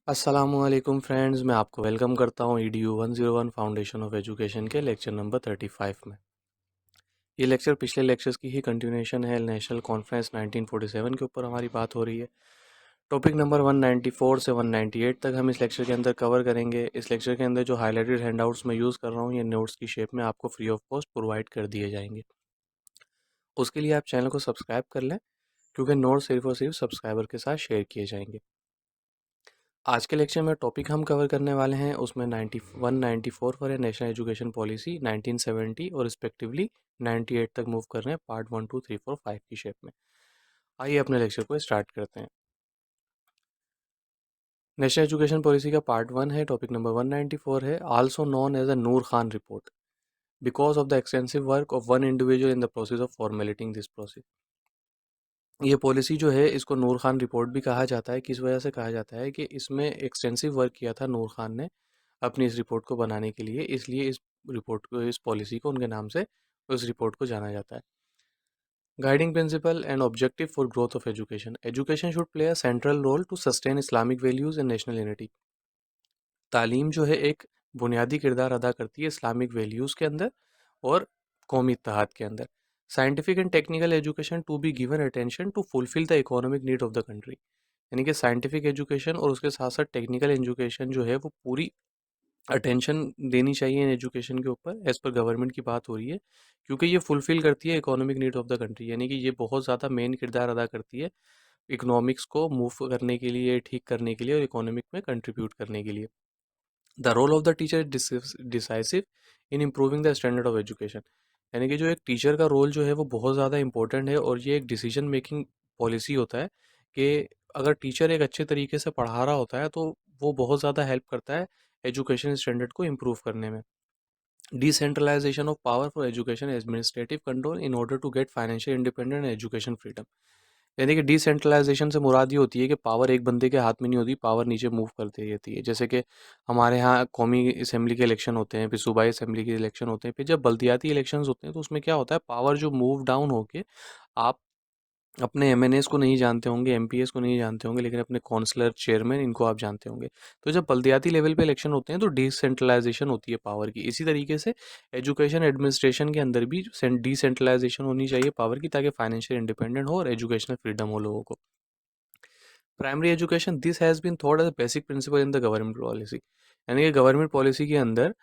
अस्सलामुअलैकुम फ्रेंड्स, मैं आपको वेलकम करता हूँ EDU 101 फाउंडेशन ऑफ एजुकेशन के लेक्चर नंबर 35 में। ये लेक्चर पिछले लेक्चर्स की ही कंटिन्यूएशन है। नेशनल कॉन्फ्रेंस 1947 के ऊपर हमारी बात हो रही है। टॉपिक नंबर 194 से 198 तक हम इस लेक्चर के अंदर कवर करेंगे। इस लेक्चर के अंदर जो हाईलाइटेड हैंडआउट्स मैं यूज़ कर रहा हूँ, ये नोट्स की शेप में आपको फ्री ऑफ कॉस्ट प्रोवाइड कर दिए जाएंगे। उसके लिए आप चैनल को सब्सक्राइब कर लें, क्योंकि नोट्स सिर्फ और सिर्फ सब्सक्राइबर के साथ शेयर किए जाएंगे। आज के लेक्चर में टॉपिक हम कवर करने वाले हैं, उसमें 91-94 पर है नेशनल एजुकेशन पॉलिसी 1970 और रिस्पेक्टिवली 98 तक मूव कर रहे हैं पार्ट 1, 2, 3, 4, 5 की शेप में। आइए अपने लेक्चर को स्टार्ट करते हैं। नेशनल एजुकेशन पॉलिसी का पार्ट 1 है, टॉपिक नंबर 194 है, also known as a Noor Khan report, because of the extensive work of one individual in the process of formulating this process. ये पॉलिसी जो है, इसको नूर खान रिपोर्ट भी कहा जाता है। किस वजह से कहा जाता है कि इसमें एक्सटेंसिव वर्क किया था नूर खान ने अपनी इस रिपोर्ट को बनाने के लिए, इसलिए इस रिपोर्ट को, इस पॉलिसी को उनके नाम से उस रिपोर्ट को जाना जाता है। Guiding principle and objective for growth of education. Education should play a central role to sustain Islamic values and national unity. तालीम जो है एक बुनियादी किरदार अदा करती है इस्लामिक वैल्यूज़ के अंदर और कौमी इत्तेहाद के अंदर। Scientific and technical education to be given attention to fulfil the economic need of the country. यानी कि साइंटिफिक एजुकेशन और उसके साथ साथ टेक्निकल एजुकेशन जो है वो पूरी अटेंशन देनी चाहिए इन एजुकेशन के ऊपर, एज़ पर गवर्नमेंट की बात हो रही है, क्योंकि ये फुलफ़िल करती है economic need of the country. यानी कि ये बहुत ज़्यादा मेन किरदार अदा करती है इकोनॉमिक्स को मूव करने के लिए, ठीक करने के लिए और इकोनॉमिक में कंट्रीब्यूट करने के लिए। The role of the teacher is decisive in improving the standard of education. यानी कि जो एक टीचर का रोल जो है वो बहुत ज़्यादा इंपॉर्टेंट है, और ये एक डिसीजन मेकिंग पॉलिसी होता है कि अगर टीचर एक अच्छे तरीके से पढ़ा रहा होता है तो वो बहुत ज़्यादा हेल्प करता है एजुकेशन स्टैंडर्ड को इम्प्रूव करने में। Decentralisation of power for education administrative control in order to get financial independent and education freedom. यानी कि डिसेंट्रलाइजेशन से मुराद ये होती है कि पावर एक बंदे के हाथ में नहीं होती, पावर नीचे मूव करती रहती है। जैसे कि हमारे यहाँ कौमी असेंबली के इलेक्शन होते हैं, फिर सूबाई असेंबली के इलेक्शन होते हैं, फिर जब बल्दियाती इलेक्शन होते हैं तो उसमें क्या होता है, पावर जो मूव डाउन होके आप अपने एमएनएस को नहीं जानते होंगे, एमपीएस को नहीं जानते होंगे, लेकिन अपने काउंसलर, चेयरमैन, इनको आप जानते होंगे। तो जब बल्दियाती लेवल पे इलेक्शन होते हैं तो डिसेंट्रलाइजेशन होती है पावर की। इसी तरीके से एजुकेशन एडमिनिस्ट्रेशन के अंदर भी डिसेंट्रलाइजेशन होनी चाहिए पावर की, ताकि फाइनेंशियल इंडिपेंडेंट हो और एजुकेशनल फ्रीडम हो लोगों को। Primary education, this has been thought as basic principle in the government policy. यानी कि गवर्नमेंट पॉलिसी के अंदर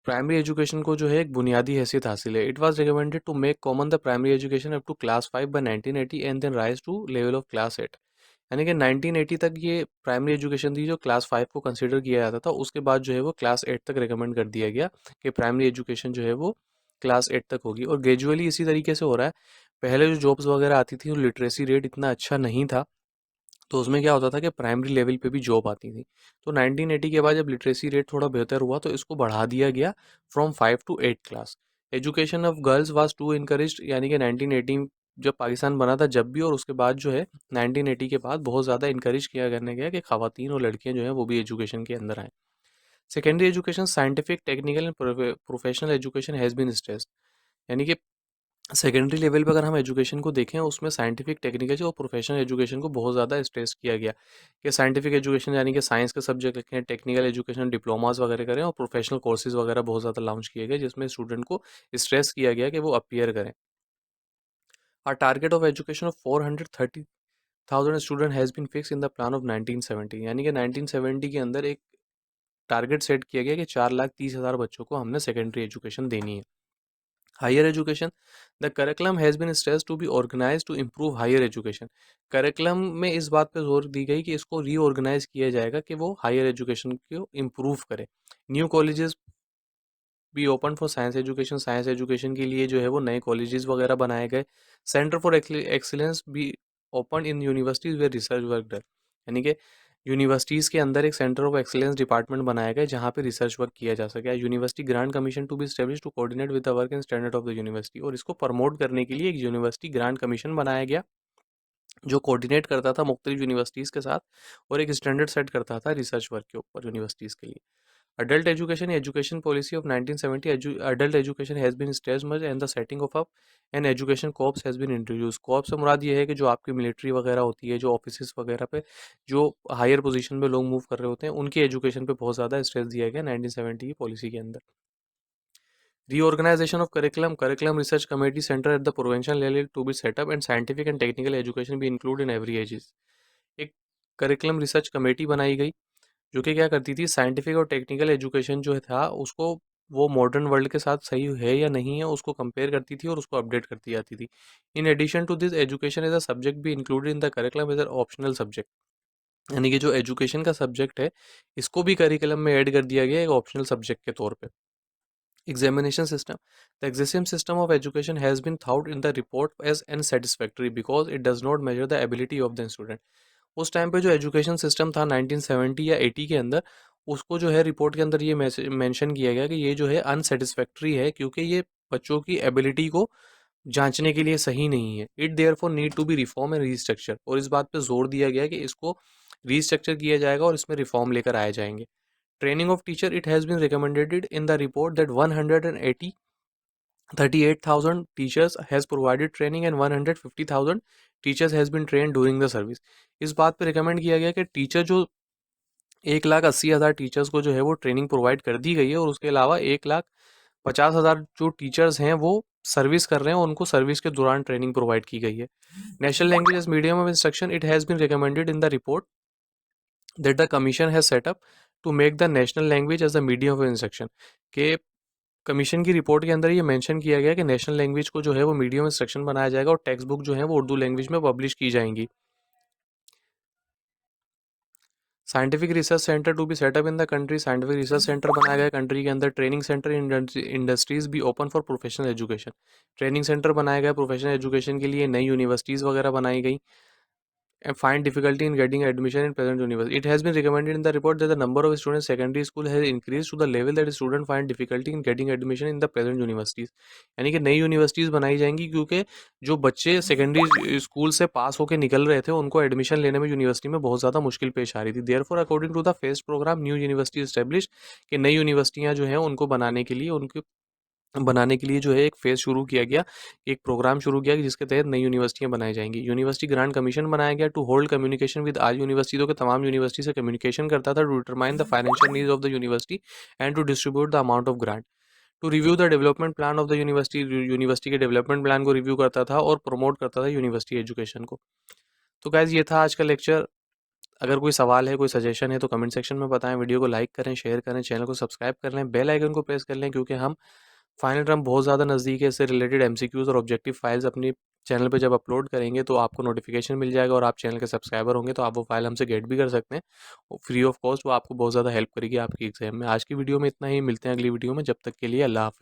प्राइमरी एजुकेशन को जो है एक बुनियादी हैसियत हासिल है। It was recommended to make common the primary education up to class 5 by 1980 and then raise to level of class 8। यानी कि 1980 तक ये प्राइमरी एजुकेशन थी जो क्लास 5 को कंसिडर किया जाता था। उसके बाद जो है वो क्लास 8 तक रिकमेंड कर दिया गया कि प्राइमरी एजुकेशन जो है वो क्लास 8 तक होगी, और ग्रेजुअली इसी तरीके से हो रहा है। पहले जो जॉब्स वगैरह आती थी, लिटरेसी रेट इतना अच्छा नहीं था, तो उसमें क्या होता था कि प्राइमरी लेवल पे भी जॉब आती थी। तो 1980 के बाद जब लिटरेसी रेट थोड़ा बेहतर हुआ तो इसको बढ़ा दिया गया from 5 to 8 class. Education of girls was to encouraged. यानी कि 1980 जब पाकिस्तान बना था जब भी, और उसके बाद जो है 1980 के बाद बहुत ज़्यादा इनकरेज किया करने गया कि ख़वातीन और लड़कियां जो हैं वो भी एजुकेशन के अंदर आएँ। Secondary education, scientific, technical and professional education has been stressed. यानी कि सेकेंडरी लेवल पे अगर हम एजुकेशन को देखें, उसमें साइंटिफिक, टेक्निकल और प्रोफेशनल एजुकेशन को बहुत ज़्यादा स्ट्रेस किया गया कि साइंटिफिक एजुकेशन यानी कि साइंस के सब्जेक्ट लिखें, टेक्निकल एजुकेशन डिप्लोमास वगैरह करें, और प्रोफेशनल कोर्सेज वगैरह बहुत ज़्यादा लॉन्च किए गए जिसमें स्टूडेंट को स्ट्रेस किया गया कि वो अपीयर करें। और target of education of 430,000 student has been fix in the plan of 1970। यानी कि 1970 के अंदर एक टारगेट सेट किया गया कि 4,30,000 बच्चों को हमने सेकेंडरी एजुकेशन देनी है। Higher education, the curriculum has been stress to be organise to improve higher education. Curriculum में इस बात पे जोर दी गई कि इसको रीऑर्गेनाइज किया जाएगा कि वो हायर एजुकेशन को इम्प्रूव करे। New colleges be open for science education, science education के लिए जो है वो नए कॉलेजेस वगैरह बनाए गए। Centre for excellence be open in universities where research work done. यानी कि यूनिवर्सिटीज़ के अंदर एक सेंटर ऑफ एक्सीलेंस डिपार्टमेंट बनाया गया जहाँ पे रिसर्च वर्क किया जा सके। University grant commission to be establish to coordinate with the work and standard of the university. और इसको प्रमोट करने के लिए एक यूनिवर्सिटी ग्रांट कमीशन बनाया गया जो कोऑर्डिनेट करता था मुख्तलिफ यूनिवर्सिटीज़ के साथ और एक स्टैंडर्ड सेट करता था रिसर्च वर्क के ऊपर यूनिवर्सिटीज़ के लिए। Adult education policy of 1970, adult education has been stressed much and the setting of up an education corps has been introduced. Corps से मुराद ये है कि जो आपकी मिलिट्री वगैरह होती है, जो ऑफिसेस वगैरह पे जो हायर पोजीशन पे लोग मूव कर रहे होते हैं, उनकी एजुकेशन पे बहुत ज़्यादा स्ट्रेस दिया गया 1970 की पॉलिसी के अंदर. Reorganization of curriculum research committee center at the provincial level to be set up and scientific and technical education be included in every ages. एक करिकुलम रिसर्च कमेटी बनाई गई जो कि क्या करती थी, साइंटिफिक और टेक्निकल एजुकेशन जो था उसको वो मॉडर्न वर्ल्ड के साथ सही है या नहीं है उसको कंपेयर करती थी और उसको अपडेट करती जाती थी. In addition to this education as a subject भी included in the curriculum as a optional subject. यानी कि जो एजुकेशन का सब्जेक्ट है इसको भी करिकुलम में ऐड कर दिया गया एक ऑप्शनल सब्जेक्ट के तौर पे. Examination system. The existing system of education has been thought in the report as unsatisfactory because it does not measure the ability of the student. उस टाइम पे जो एजुकेशन सिस्टम था 1970 या 80 के अंदर, उसको जो है रिपोर्ट के अंदर ये मेंशन किया गया कि ये जो है अनसेटिस्फैक्ट्री है क्योंकि ये बच्चों की एबिलिटी को जांचने के लिए सही नहीं है. It therefore need to be reform and restructure. और इस बात पे जोर दिया गया कि इसको रीस्ट्रक्चर किया जाएगा और इसमें रिफॉर्म लेकर आए जाएंगे. Training of teacher, it has been recommended in the report that 138,000 teachers has provided training and 150,000 teachers has been trained during the service. इस बात पे रिकमेंड किया गया कि टीचर जो 1,80,000 टीचर्स को जो है वो ट्रेनिंग प्रोवाइड कर दी गई है और उसके अलावा 1,50,000 जो टीचर्स हैं वो सर्विस कर रहे हैं और उनको सर्विस के दौरान ट्रेनिंग प्रोवाइड की गई है. National language as medium of instruction, it has been recommended in the report that the commission has set up to make the national language as the medium of instruction. के commission की report के अंदर ये mention किया गया कि national language को जो है वो मीडियम इंस्ट्रक्शन बनाया जाएगा और टेक्स्ट बुक जो है वो उर्दू लैंग्वेज में पब्लिश की जाएंगी. Scientific research centre to be set up in the country. Scientific research centre बनाया गया कंट्री के अंदर. ट्रेनिंग सेंटर इंडस्ट्रीज भी open for professional education. Training centre बनाया गया प्रोफेशनल एजुकेशन के लिए. नई यूनिवर्सिटीज़ वगैरह बनाई गई. And find difficulty in getting admission in present university. It has been recommended in the report that the number of students secondary school has increased to the level that students find difficulty in getting admission in the present universities. यानी कि नई universities बनाई जाएंगी क्योंकि जो बच्चे secondary school से पास होकर निकल रहे थे उनको एडमिशन लेने में यूनिवर्सिटी में बहुत ज़्यादा मुश्किल पेश आ रही थी. Therefore according to the phase programme new university establish, कि नई यूनिवर्सिटियाँ जो हैं उनको बनाने के लिए जो है एक फेज़ शुरू किया गया, एक प्रोग्राम शुरू किया जिसके तहत नई यूनिवर्सिटियां बनाई जाएंगी. यूनिवर्सिटी ग्रांट कमीशन बनाया गया टू होल्ड कम्युनिकेशन विद आज यूनिवर्सिटी, तो कि तमाम यूनिवर्सिटी से कम्युनिकेशन करता था to determine the financial needs of the university and to distribute the amount of grant. To review the development plan of the university, university के development plan को review करता था और प्रमोट करता था यूनिवर्सिटी एजुकेशन को. तो गाइज ये था आज का लेक्चर. अगर कोई सवाल है, कोई सजेशन है तो कमेंट सेक्शन में बताएं. वीडियो को लाइक करें, शेयर करें, चैनल को सब्सक्राइब कर लें, बेल आइकन को प्रेस कर लें क्योंकि हम फाइनल टर्म बहुत ज़्यादा नज़दीक है. इससे रिलेटेड एमसीक्यूज़ और ऑब्जेक्टिव फाइल्स अपनी चैनल पे जब अपलोड करेंगे तो आपको नोटिफिकेशन मिल जाएगा और आप चैनल के सब्सक्राइबर होंगे तो आप वो फाइल हमसे गेट भी कर सकते हैं फ्री ऑफ कॉस्ट. वो आपको बहुत ज़्यादा हेल्प करेगी आपकी एग्जाम में. आज की वीडियो में इतना ही. मिलते हैं अगली वीडियो में. जब तक के लिए अल्लाह हाफ़िज़.